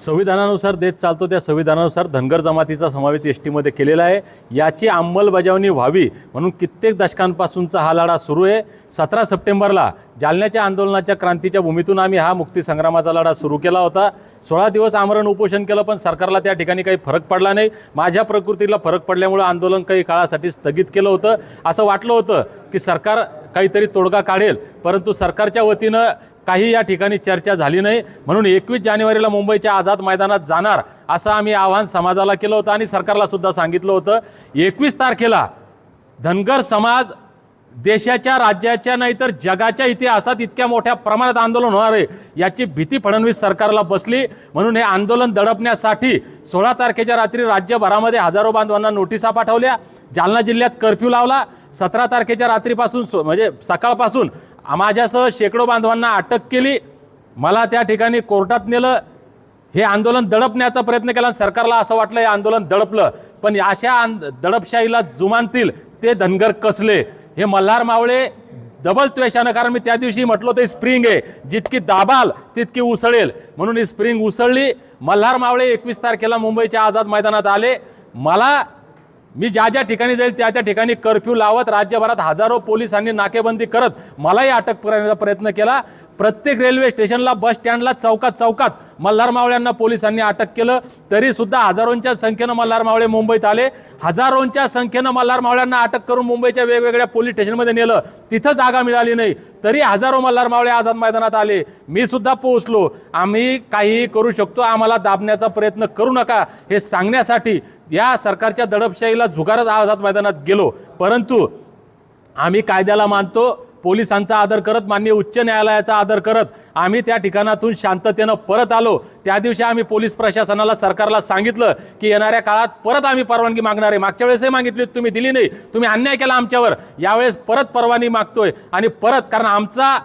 संविधानानुसार देश चालतो त्या संविधानानुसार धनगर जमातीचा समावेश एस टीमध्ये केलेला आहे। याची अंमलबजावणी व्हावी म्हणून कित्येक दशकांपासूनचा हा लढा सुरू आहे। 17 सप्टेंबरला जालन्याच्या आंदोलनाच्या क्रांतीच्या भूमीतून आम्ही हा मुक्ती संग्रामाचा लढा सुरू केला होता। 16 दिवस आमरण उपोषण केलं, पण सरकारला त्या ठिकाणी काही फरक पडला नाही। माझ्या प्रकृतीला फरक पडल्यामुळे आंदोलन काही काळासाठी स्थगित केलं होतं। असं वाटलं होतं की सरकार काहीतरी तोडगा काढेल, परंतु सरकारच्या वतीनं काही या ठिकाणी चर्चा झाली नाही। म्हणून 21 जानेवारीला मुंबईच्या आझाद मैदानात जाणार असं आम्ही आवाहन समाजाला केलं होतं आणि सरकारला सुद्धा सांगितलं होतं। 21 तारखेला धनगर समाज देशाच्या, राज्याच्या नाही तर जगाच्या इतिहासात इतक्या मोठ्या प्रमाणात आंदोलन होणार आहे याची भीती फडणवीस सरकारला बसली। म्हणून हे आंदोलन दडपण्यासाठी 16 तारखेच्या रात्री राज्यभरामध्ये हजारो बांधवांना नोटिसा पाठवल्या। जालना जिल्ह्यात कर्फ्यू लावला। 17 तारखेच्या रात्रीपासून म्हणजे सकाळपासून माझ्यासह शेकडो बांधवांना अटक केली। मला त्या ठिकाणी कोर्टात नेलं। हे आंदोलन दडपण्याचा प्रयत्न केला। सरकारला असं वाटलं हे आंदोलन दडपलं, पण अशा दडपशाहीला जुमानतील ते धनगर कसले। हे मल्हार मावळे डबल त्वेषानं, कारण मी त्या दिवशी म्हटलं ते स्प्रिंग आहे, जितकी दाबाल तितकी उसळेल, म्हणून ही स्प्रिंग उसळली। मल्हार मावळे 21 तारखेला मुंबईच्या आझाद मैदानात आले। मी ज्या ज्या ठिकाणी जाईल त्या त्या ठिकाणी कर्फ्यू लावत राज्यभरात हजारो पोलिसांनी नाकेबंदी करत मलाही अटक करण्याचा प्रयत्न केला। प्रत्येक रेल्वे स्टेशनला, बस स्टँडला, चौकात मल्हार मावळ्यांना पोलिसांनी अटक केलं। तरी सुद्धा हजारोंच्या संख्येनं मल्हार मावळे मुंबईत आले। हजारोंच्या संख्येनं मल्हार मावळ्यांना अटक करून मुंबईच्या वेगवेगळ्या पोलीस स्टेशनमध्ये नेलं। तिथं जागा मिळाली नाही, तरी हजारो मल्हार मावळे आझाद मैदानात आले। मी सुद्धा पोहोचलो। आम्ही काहीही करू शकतो, आम्हाला दाबण्याचा प्रयत्न करू नका हे सांगण्यासाठी या सरकारच्या दडपशाहीला झुगारत आझाद मैदानात गेलो। परंतु आम्ही कायद्याला मानतो, पोलिसांचा आदर करत, माननीय उच्च न्यायालयाचा आदर करत आम्ही त्या ठिकाणातून शांततेनं परत आलो। त्या दिवशी आम्ही पोलीस प्रशासनाला, सरकारला सांगितलं की येणाऱ्या काळात परत आम्ही परवानगी मागणार आहे। मागच्या वेळेसही मागितली, तुम्ही दिली नाही, तुम्ही अन्याय केला आमच्यावर। यावेळेस परत परवानगी मागतोय आणि परत, कारण आमचा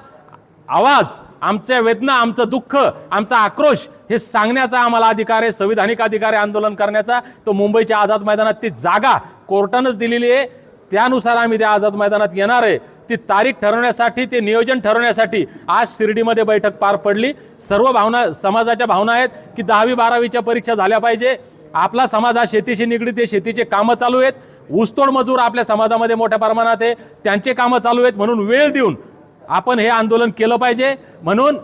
आवाज, आमच्या वेदना, आमचं दुःख, आमचा आक्रोश हे सांगण्याचा आम्हाला अधिकार आहे, संविधानिक अधिकार आहे आंदोलन करण्याचा। तो मुंबईच्या आझाद मैदानात ती जागा कोर्टानंच दिलेली आहे, त्यानुसार आम्ही त्या आझाद मैदानात येणार आहे। ती तारीख ठरवण्यासाठी, ते नियोजन ठरवण्यासाठी आज शिर्डीमध्ये बैठक पार पडली। सर्व समाजाच्या भावना आहेत की 10वी 12वीच्या परीक्षा झाल्या पाहिजे। आपला समाज हा शेतीशी निगडीत आहे, शेतीचे कामं चालू आहेत। ऊसतोड मजूर आपल्या समाजामध्ये मोठ्या प्रमाणात आहे, त्यांचे कामं चालू आहेत। म्हणून वेळ देऊन आपण हे आंदोलन केलं पाहिजे। म्हणून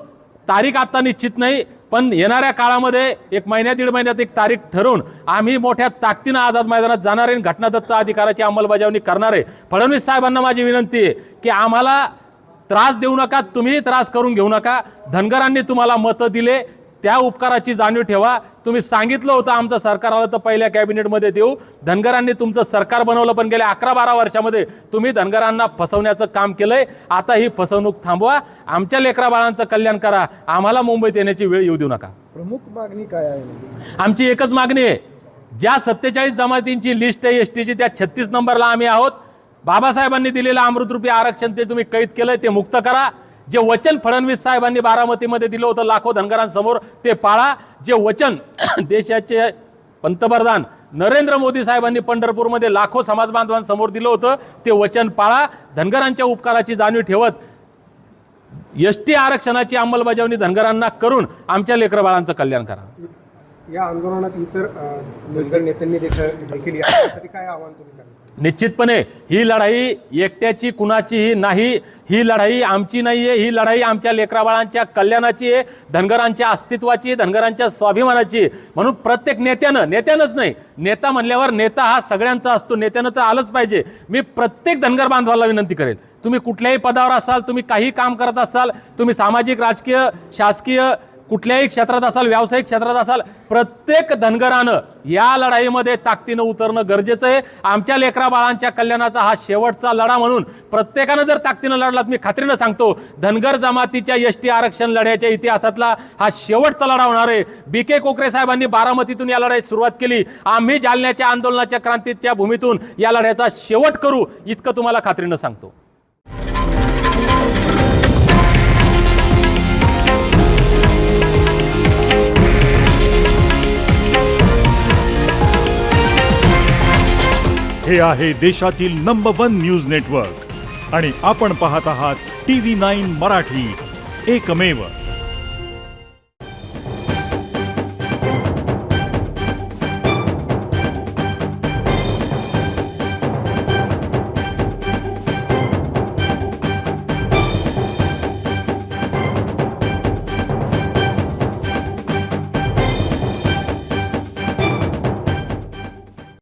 तारीख आता निश्चित नाही, पण येणाऱ्या काळामध्ये 1 महिन्यात 1.5 महिन्यात एक तारीख ठरवून आम्ही मोठ्या ताकदीनं आझाद मैदानात जाणार आहे, घटनादत्त अधिकाराची अंमलबजावणी करणार आहे। फडणवीस साहेबांना माझी विनंती आहे की आम्हाला त्रास देऊ नका, तुम्ही त्रास करून घेऊ नका। धनगरांनी तुम्हाला मतं दिले, त्या उपकाराची जाणीव ठेवा। तुम्ही सांगितलं होतं आमचं सरकार आलं तर पहिल्या कॅबिनेटमध्ये देऊ। धनगरांनी तुमचं सरकार बनवलं, पण गेल्या 11-12 वर्षामध्ये तुम्ही धनगरांना फसवण्याचं काम केलंय। आता ही फसवणूक थांबवा, आमच्या लेकरा बाळांचं कल्याण करा, आम्हाला मुंबईत येण्याची वेळ येऊ देऊ नका। प्रमुख मागणी काय आहे? आमची एकच मागणी आहे, ज्या 47 जमातींची लिस्ट आहे एसटीची, त्या 36 नंबरला आम्ही आहोत। बाबासाहेबांनी दिलेलं अमृतरूपी आरक्षण ते तुम्ही कैद केलंय, ते मुक्त करा। जे वचन फडणवीस साहेबांनी बारामतीमध्ये दिलं होतं लाखो धनगरांसमोर, ते पाळा। जे वचन देशाचे पंतप्रधान नरेंद्र मोदी साहेबांनी पंढरपूरमध्ये लाखो समाज बांधवांसमोर दिलं होतं, ते वचन पाळा। धनगरांच्या उपकाराची जाणीव ठेवत एसटी आरक्षणाची अंमलबजावणी धनगरांना करून आमच्या लेकरबाळांचं कल्याण करा। या आंदोलनात इतर धनगर नेत्यांनी देखील यासाठी काय आव्हान तुम्ही करणार? निश्चितपणे ही लढाई एकट्याची, कुणाचीही नाही। ही लढाई आमची नाही आहे, ही लढाई आमच्या लेकराबाळांच्या कल्याणाची आहे, धनगरांच्या अस्तित्वाची, धनगरांच्या स्वाभिमानाची आहे। म्हणून प्रत्येक नेत्यानंच नाही, नेता म्हणल्यावर नेता हा सगळ्यांचा असतो, नेत्यानं तर आलंच पाहिजे। मी प्रत्येक धनगर बांधवाला विनंती करेल, तुम्ही कुठल्याही पदावर असाल, तुम्ही काही काम करत असाल, तुम्ही सामाजिक, राजकीय, शासकीय कुठल्याही क्षेत्रात असाल, व्यावसायिक क्षेत्रात असाल, प्रत्येक धनगरानं या लढाईमध्ये ताकदीनं उतरणं गरजेचं आहे। आमच्या लेकरा बाळांच्या कल्याणाचा हा शेवटचा लढा म्हणून प्रत्येकानं जर ताकदीनं लढलात, मी खात्रीनं सांगतो धनगर जमातीच्या एसटी आरक्षण लढ्याच्या इतिहासातला हा शेवटचा लढा होणार आहे। BK कोकरे साहेबांनी बारामतीतून या लढाईत सुरुवात केली, आम्ही जालन्याच्या आंदोलनाच्या क्रांतीच्या भूमीतून या लढ्याचा शेवट करू, इतकं तुम्हाला खात्रीनं सांगतो। हे आहे देशातील नंबर 1 न्यूज नेटवर्क आणि आपण पाहत आहात TV9 मराठी, एकमेव।